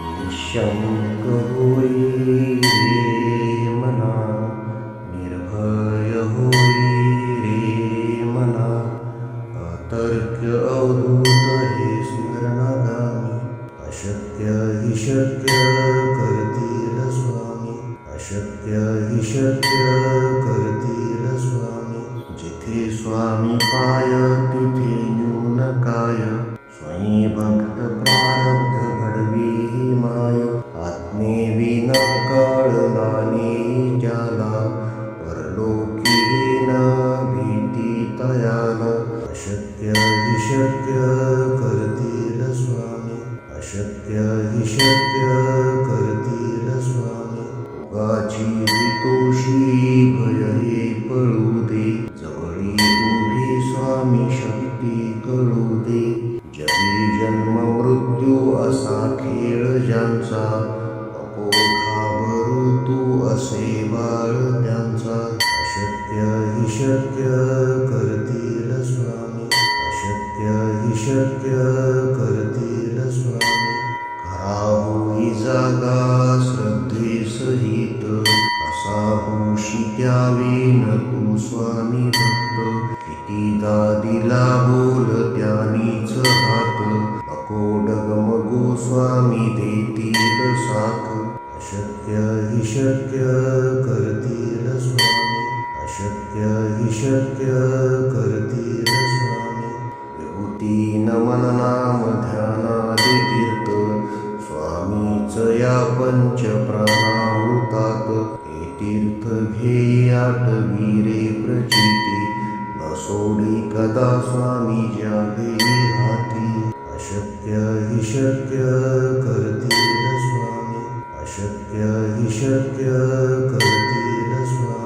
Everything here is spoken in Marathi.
निशंक होई रे मना, निर्भय होई रे मना, अतर्क्य अवधूत हे स्मरणागामी, अशक्य हि शक्य करतील स्वामी, अशक्य हि शक्य करतील स्वामी. जिथे स्वामी पाय तिथे न्यून काय, स्वयं भक्त प्रारब्ध घडवी ही माय. आत्मेविन कळलानी ज्याला, परलोकी न भीती तयाला. अशक्य हि शक्य करतील स्वामी, अशक्य हि शक्य करतील स्वामी. उगाची तोषी भय हे पळू दे, जवळी उभी स्वामी शक्ती कळू दे. जगी जन्म मृत्यू असा खेळ ज्यांचा, नको घाबरू तू असे बाळ त्यांचा. अशक्य हि शक्य करतील स्वामी, अशक्य हि शक्य करतील स्वामी. खरा होई जागा श्रद्धे सहित, असा होशी द्यावी न तू स्वामी भक्त. कितीदा दिला बोल त्यानीच हात, नको डगमगू स्वामी देतील साथ. अशक्य हि शक्य करतील स्वामी, अशक्य हि शक्य करतील स्वामी. विभूती नमन नाम ध्यानादि तीर्थ, स्वामीच या पंच प्राणामृतात. हे तीर्थ घेई आठवी रे प्रचिती, न सोडी कदा स्वामी ज्या घेई हाती. अशक्य हि शक्य करतील स्वामी, अशक्य हि शक्य करतील स्वामी.